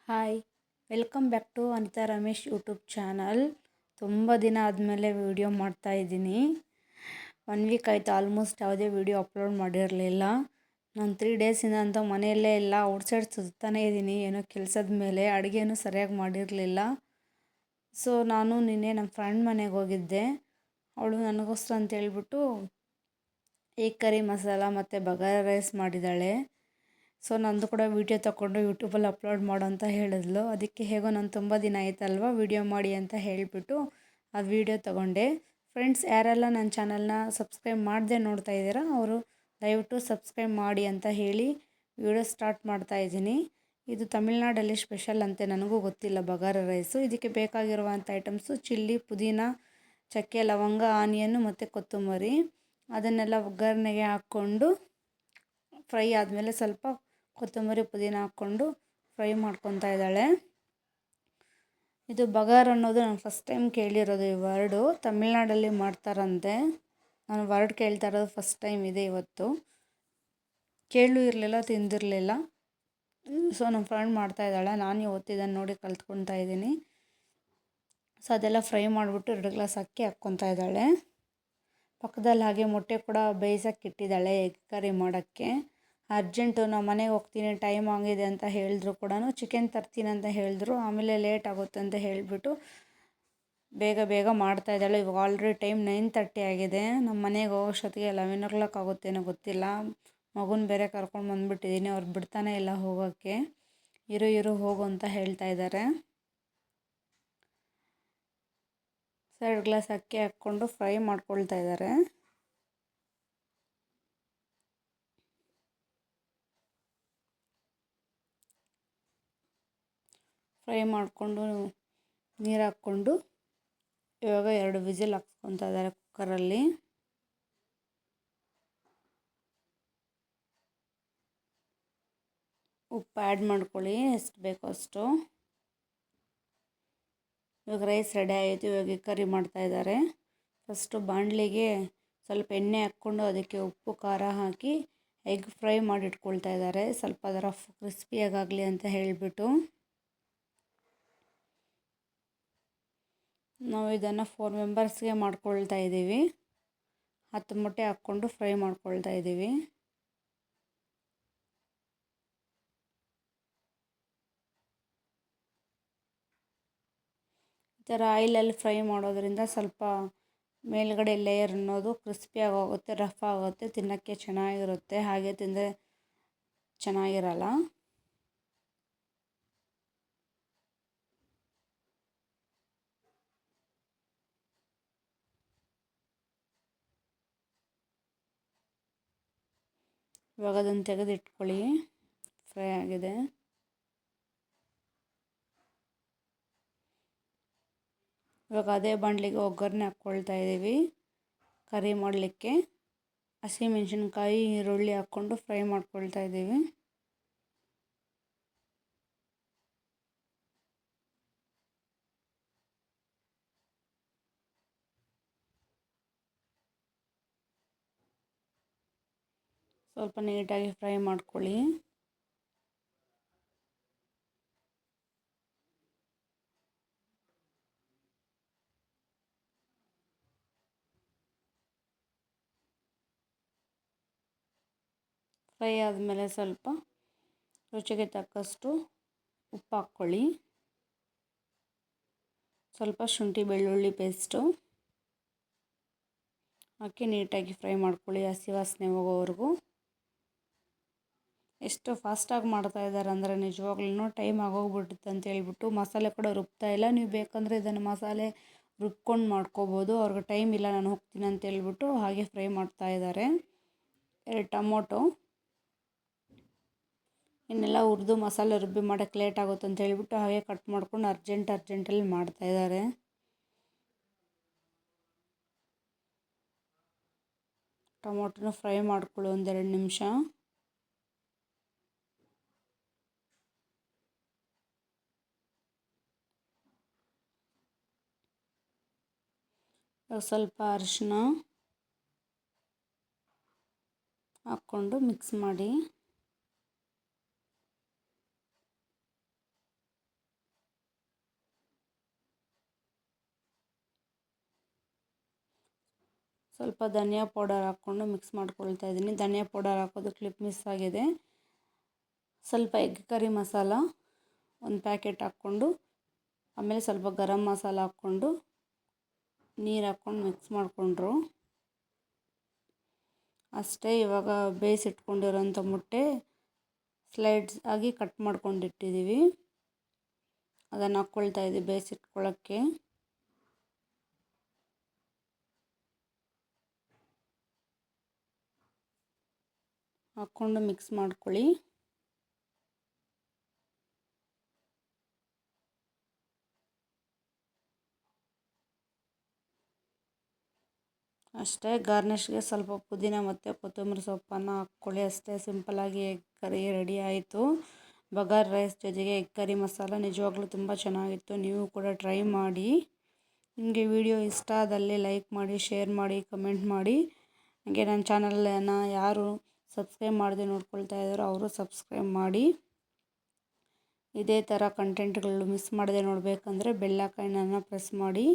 Hi, welcome back to Anita Ramesh YouTube channel. ತುಂಬ ದಿನ ಆದಮೇಲೆ ವೀಡಿಯೋ ಮಾಡ್ತಾಯಿದ್ದೀನಿ. 1 ವೀಕ್ ಆಯಿತು ಆಲ್ಮೋಸ್ಟ್ ಯಾವುದೇ ವೀಡಿಯೋ ಅಪ್ಲೋಡ್ ಮಾಡಿರಲಿಲ್ಲ. ನಾನು 3 ಡೇಸಿಂದ ಅಂತ ಮನೆಯಲ್ಲೇ ಎಲ್ಲ ಔಟ್ಸೈಡ್ ಸುತ್ತಾನೇ ಇದ್ದೀನಿ. ಏನೋ ಕೆಲಸದ ಮೇಲೆ ಅಡುಗೆನೂ ಸರಿಯಾಗಿ ಮಾಡಿರಲಿಲ್ಲ. ಸೊ ನಾನು ನಿನ್ನೆ ನಮ್ಮ ಫ್ರೆಂಡ್ ಮನೆಗೆ ಹೋಗಿದ್ದೆ. ಅವಳು ನನಗೋಸ್ಕರ ಅಂತ ಹೇಳ್ಬಿಟ್ಟು ಎಗ್ ಕರಿ ಮಸಾಲ ಮತ್ತು ಬಗಾರ ರೈಸ್ ಮಾಡಿದ್ದಾಳೆ. ಸೊ ನಂದು ಕೂಡ ವೀಡಿಯೋ ತಗೊಂಡು ಯೂಟ್ಯೂಬಲ್ಲಿ ಅಪ್ಲೋಡ್ ಮಾಡು ಅಂತ ಹೇಳಿದ್ಲು. ಅದಕ್ಕೆ ಹೇಗೋ ನಾನು ತುಂಬ ದಿನ ಆಯ್ತಲ್ವ ವೀಡಿಯೋ ಮಾಡಿ ಅಂತ ಹೇಳಿಬಿಟ್ಟು ಆ ವೀಡಿಯೋ ತಗೊಂಡೆ. ಫ್ರೆಂಡ್ಸ್, ಯಾರೆಲ್ಲ ನನ್ನ ಚಾನಲ್ನ ಸಬ್ಸ್ಕ್ರೈಬ್ ಮಾಡದೆ ನೋಡ್ತಾ ಇದ್ದೀರಾ ಅವರು ದಯವಿಟ್ಟು ಸಬ್ಸ್ಕ್ರೈಬ್ ಮಾಡಿ ಅಂತ ಹೇಳಿ ವೀಡಿಯೋ ಸ್ಟಾರ್ಟ್ ಮಾಡ್ತಾ ಇದ್ದೀನಿ. ಇದು ತಮಿಳ್ನಾಡಲ್ಲಿ ಸ್ಪೆಷಲ್ ಅಂತೆ, ನನಗೂ ಗೊತ್ತಿಲ್ಲ ಬಗಾರ ರೈಸು. ಇದಕ್ಕೆ ಬೇಕಾಗಿರುವಂಥ ಐಟಮ್ಸು ಚಿಲ್ಲಿ, ಪುದೀನ, ಚಕ್ಕೆ, ಲವಂಗ, ಆನಿಯನ್ನು ಮತ್ತು ಕೊತ್ತಂಬರಿ. ಅದನ್ನೆಲ್ಲ ಒಗ್ಗರಣೆಗೆ ಹಾಕ್ಕೊಂಡು ಫ್ರೈ ಆದಮೇಲೆ ಸ್ವಲ್ಪ ಕೊತ್ತಂಬರಿ, ಪುದೀನ ಹಾಕ್ಕೊಂಡು ಫ್ರೈ ಮಾಡ್ಕೊತಾ ಇದ್ದಾಳೆ. ಇದು ಬಗಾರ್ ಅನ್ನೋದು ನಾನು ಫಸ್ಟ್ ಟೈಮ್ ಕೇಳಿರೋದು. ಈ ವರ್ಡು ತಮಿಳ್ನಾಡಲ್ಲಿ ಮಾಡ್ತಾರಂತೆ. ನಾನು ವರ್ಡ್ ಕೇಳ್ತಾ ಇರೋದು ಫಸ್ಟ್ ಟೈಮ್ ಇದೆ ಇವತ್ತು. ಕೇಳೂ ಇರಲಿಲ್ಲ, ತಿಂದಿರಲಿಲ್ಲ. ಸೊ ನಮ್ಮ ಫ್ರೆಂಡ್ ಮಾಡ್ತಾಯಿದ್ದಾಳೆ, ನಾನು ಇವತ್ತು ಇದನ್ನು ನೋಡಿ ಕಲ್ತ್ಕೊತಾ ಇದ್ದೀನಿ. ಸೊ ಅದೆಲ್ಲ ಫ್ರೈ ಮಾಡಿಬಿಟ್ಟು 2 ಗ್ಲಾಸ್ ಅಕ್ಕಿ ಹಾಕ್ಕೊತಾ ಇದ್ದಾಳೆ. ಪಕ್ಕದಲ್ಲಿ ಹಾಗೆ ಮೊಟ್ಟೆ ಕೂಡ ಬೇಯಿಸೋಕ್ಕೆ ಇಟ್ಟಿದ್ದಾಳೆ ಎಗ್ ಕರಿ ಮಾಡೋಕ್ಕೆ. ಅರ್ಜೆಂಟು, ನಾವು ಮನೆಗೆ ಹೋಗ್ತೀನಿ, ಟೈಮ್ ಆಗಿದೆ ಅಂತ ಹೇಳಿದ್ರು ಕೂಡ ಚಿಕನ್ ತರ್ತೀನಿ ಅಂತ ಹೇಳಿದ್ರು. ಆಮೇಲೆ ಲೇಟ್ ಆಗುತ್ತೆ ಅಂತ ಹೇಳಿಬಿಟ್ಟು ಬೇಗ ಬೇಗ ಮಾಡ್ತಾಯಿದ್ದಾಳೆ. ಇವಾಗ ಆಲ್ರೆಡಿ ಟೈಮ್ 9:30 ಆಗಿದೆ. ನಮ್ಮ ಮನೆಗೆ ಹೋಗೋಷ್ಟೊತ್ತಿಗೆ 11 o'clock ಆಗುತ್ತೇನೋ ಗೊತ್ತಿಲ್ಲ. ಮಗುನ ಬೇರೆ ಕರ್ಕೊಂಡು ಬಂದುಬಿಟ್ಟಿದ್ದೀನಿ. ಅವ್ರು ಬಿಡ್ತಾನೆ ಇಲ್ಲ ಹೋಗೋಕ್ಕೆ. ಇರು ಹೋಗು ಅಂತ ಹೇಳ್ತಾ ಇದ್ದಾರೆ. 2 ಗ್ಲಾಸ್ ಅಕ್ಕಿ ಹಾಕ್ಕೊಂಡು ಫ್ರೈ ಮಾಡ್ಕೊಳ್ತಾ ಇದ್ದಾರೆ. ಫ್ರೈ ಮಾಡಿಕೊಂಡು ನೀರು ಹಾಕ್ಕೊಂಡು ಇವಾಗ 2 ವಿಸಿಲ್ ಹಾಕ್ಸ್ಕೊತಾ ಇದ್ದಾರೆ ಕುಕ್ಕರಲ್ಲಿ. ಉಪ್ಪು ಆ್ಯಡ್ ಮಾಡ್ಕೊಳ್ಳಿ, ಎಷ್ಟು ಬೇಕೋ ಅಷ್ಟು. ಇವಾಗ ರೈಸ್ ರೆಡಿ ಆಯಿತು. ಇವಾಗ ಕರಿ ಮಾಡ್ತಾ ಇದ್ದಾರೆ. ಫಸ್ಟು ಬಾಣಲಿಗೆ ಸ್ವಲ್ಪ ಎಣ್ಣೆ ಹಾಕ್ಕೊಂಡು ಅದಕ್ಕೆ ಉಪ್ಪು ಖಾರ ಹಾಕಿ ಎಗ್ ಫ್ರೈ ಮಾಡಿ ಇಟ್ಕೊಳ್ತಾ ಇದ್ದಾರೆ. ಸ್ವಲ್ಪ ಅದರ ಕ್ರಿಸ್ಪಿಯಾಗಲಿ ಅಂತ ಹೇಳಿಬಿಟ್ಟು ನಾವು ಇದನ್ನು 4 ಮೆಂಬರ್ಸ್ಗೆ ಮಾಡ್ಕೊಳ್ತಾ ಇದ್ದೀವಿ. 10 ಮೊಟ್ಟೆ ಹಾಕ್ಕೊಂಡು ಫ್ರೈ ಮಾಡ್ಕೊಳ್ತಾ ಇದ್ದೀವಿ. ಈ ಥರ ಆಯಿಲಲ್ಲಿ ಫ್ರೈ ಮಾಡೋದ್ರಿಂದ ಸ್ವಲ್ಪ ಮೇಲ್ಗಡೆ ಲೇಯರ್ ಅನ್ನೋದು ಕ್ರಿಸ್ಪಿಯಾಗಿ ಹೋಗುತ್ತೆ, ರಫ್ ಆಗುತ್ತೆ, ತಿನ್ನೋಕ್ಕೆ ಚೆನ್ನಾಗಿರುತ್ತೆ. ಹಾಗೆ ತಿಂದರೆ ಚೆನ್ನಾಗಿರಲ್ಲ. ಇವಾಗ ಅದನ್ನು ತೆಗೆದಿಟ್ಕೊಳ್ಳಿ, ಫ್ರೈ ಆಗಿದೆ. ಇವಾಗ ಅದೇ ಬಾಣಲಿಗೆ ಒಗ್ಗರಣೆ ಹಾಕ್ಕೊಳ್ತಾ ಇದ್ದೀವಿ. ಕರಿ ಮಾಡಲಿಕ್ಕೆ ಹಸಿಮೆಣಸಿನ್ಕಾಯಿ, ಈರುಳ್ಳಿ ಹಾಕ್ಕೊಂಡು ಫ್ರೈ ಮಾಡ್ಕೊಳ್ತಾ ಇದ್ದೀವಿ. ಸ್ವಲ್ಪ ನೀಟಾಗಿ ಫ್ರೈ ಮಾಡ್ಕೊಳ್ಳಿ. ಫ್ರೈ ಆದಮೇಲೆ ಸ್ವಲ್ಪ ರುಚಿಗೆ ತಕ್ಕಷ್ಟು ಉಪ್ಪು ಹಾಕ್ಕೊಳ್ಳಿ. ಸ್ವಲ್ಪ ಶುಂಠಿ ಬೆಳ್ಳುಳ್ಳಿ ಪೇಸ್ಟು ಹಾಕಿ ನೀಟಾಗಿ ಫ್ರೈ ಮಾಡ್ಕೊಳ್ಳಿ, ಹಸಿ ವಾಸನೆ ಹೋಗೋವರೆಗೂ. ಎಷ್ಟು ಫಾಸ್ಟಾಗಿ ಮಾಡ್ತಾ ಇದ್ದಾರೆ ಅಂದರೆ ನಿಜವಾಗ್ಲೂ ಟೈಮ್ ಆಗೋಗ್ಬಿಡುತ್ತೆ ಅಂತ ಹೇಳ್ಬಿಟ್ಟು ಮಸಾಲೆ ಕೂಡ ರುಬ್ತಾ ಇಲ್ಲ. ನೀವು ಬೇಕಂದರೆ ಇದನ್ನು ಮಸಾಲೆ ರುಬ್ಕೊಂಡು ಮಾಡ್ಕೋಬೋದು. ಅವ್ರಿಗೆ ಟೈಮ್ ಇಲ್ಲ, ನಾನು ಹೋಗ್ತೀನಿ ಅಂತ ಹೇಳ್ಬಿಟ್ಟು ಹಾಗೆ ಫ್ರೈ ಮಾಡ್ತಾ ಇದ್ದಾರೆ. 2 ಟೊಮೊಟೊ, ಇನ್ನೆಲ್ಲ ಹುರಿದು ಮಸಾಲೆ ರುಬ್ಬಿ ಮಾಡೋಕ್ಕೆ ಲೇಟ್ ಆಗುತ್ತೆ ಅಂತ ಹೇಳ್ಬಿಟ್ಟು ಹಾಗೆ ಕಟ್ ಮಾಡ್ಕೊಂಡು ಅರ್ಜೆಂಟಲ್ಲಿ ಮಾಡ್ತಾಯಿದ್ದಾರೆ. ಟೊಮೊಟೊನ ಫ್ರೈ ಮಾಡ್ಕೊಳ್ಳಿ 1-2 ನಿಮಿಷ. ಸ್ವಲ್ಪ ಅರಿಶಿನ ಹಾಕ್ಕೊಂಡು ಮಿಕ್ಸ್ ಮಾಡಿ. ಸ್ವಲ್ಪ ಧನಿಯಾ ಪೌಡರ್ ಹಾಕ್ಕೊಂಡು ಮಿಕ್ಸ್ ಮಾಡ್ಕೊಳ್ತಾ ಇದ್ದೀನಿ. ಧನಿಯಾ ಪೌಡರ್ ಹಾಕೋದು ಕ್ಲಿಪ್ ಮಿಸ್ ಆಗಿದೆ. ಸ್ವಲ್ಪ ಎಗ್ ಕರಿ ಮಸಾಲ ಒಂದು ಪ್ಯಾಕೆಟ್ ಹಾಕ್ಕೊಂಡು, ಆಮೇಲೆ ಸ್ವಲ್ಪ ಗರಂ ಮಸಾಲ ಹಾಕ್ಕೊಂಡು ನೀರು ಹಾಕ್ಕೊಂಡು ಮಿಕ್ಸ್ ಮಾಡಿಕೊಂಡ್ರು ಅಷ್ಟೇ. ಇವಾಗ ಬೇಯಿಸಿಟ್ಕೊಂಡಿರೋಂಥ ಮೊಟ್ಟೆ ಸ್ಲೈಡ್ಸ್ ಆಗಿ ಕಟ್ ಮಾಡ್ಕೊಂಡಿಟ್ಟಿದ್ದೀವಿ, ಅದನ್ನು ಹಾಕ್ಕೊಳ್ತಾ ಇದ್ದೀವಿ ಬೇಯಿಸಿಟ್ಕೊಳ್ಳೋಕ್ಕೆ. ಹಾಕ್ಕೊಂಡು ಮಿಕ್ಸ್ ಮಾಡ್ಕೊಳ್ಳಿ. ಅಷ್ಟೇ. ಗಾರ್ನಿಷ್ಗೆ ಸ್ವಲ್ಪ ಪುದೀನ ಮತ್ತು ಕೊತ್ತಂಬರಿ ಸೊಪ್ಪನ್ನು ಹಾಕ್ಕೊಳ್ಳಿ. ಅಷ್ಟೇ, ಸಿಂಪಲ್ಲಾಗಿ ಎಗ್ ಕರಿ ರೆಡಿ ಆಯಿತು. ಬಗಾರ್ ರೈಸ್ ಜೊತೆಗೆ ಎಗ್ ಕರಿ ಮಸಾಲ ನಿಜವಾಗ್ಲೂ ತುಂಬ ಚೆನ್ನಾಗಿತ್ತು. ನೀವು ಕೂಡ ಟ್ರೈ ಮಾಡಿ. ನಿಮಗೆ ವಿಡಿಯೋ ಇಷ್ಟ ಆದಲ್ಲಿ ಲೈಕ್ ಮಾಡಿ, ಶೇರ್ ಮಾಡಿ, ಕಮೆಂಟ್ ಮಾಡಿ. ಹಾಗೆ ನನ್ನ ಚಾನಲನ್ನು ಯಾರು ಸಬ್ಸ್ಕ್ರೈಬ್ ಮಾಡದೆ ನೋಡ್ಕೊಳ್ತಾ ಇದ್ದಾರೋ ಅವರು ಸಬ್ಸ್ಕ್ರೈಬ್ ಮಾಡಿ. ಇದೇ ಥರ ಕಂಟೆಂಟ್ಗಳು ಮಿಸ್ ಮಾಡದೆ ನೋಡಬೇಕಂದ್ರೆ ಬೆಲ್ ಐಕಾನನ್ನು ಪ್ರೆಸ್ ಮಾಡಿ.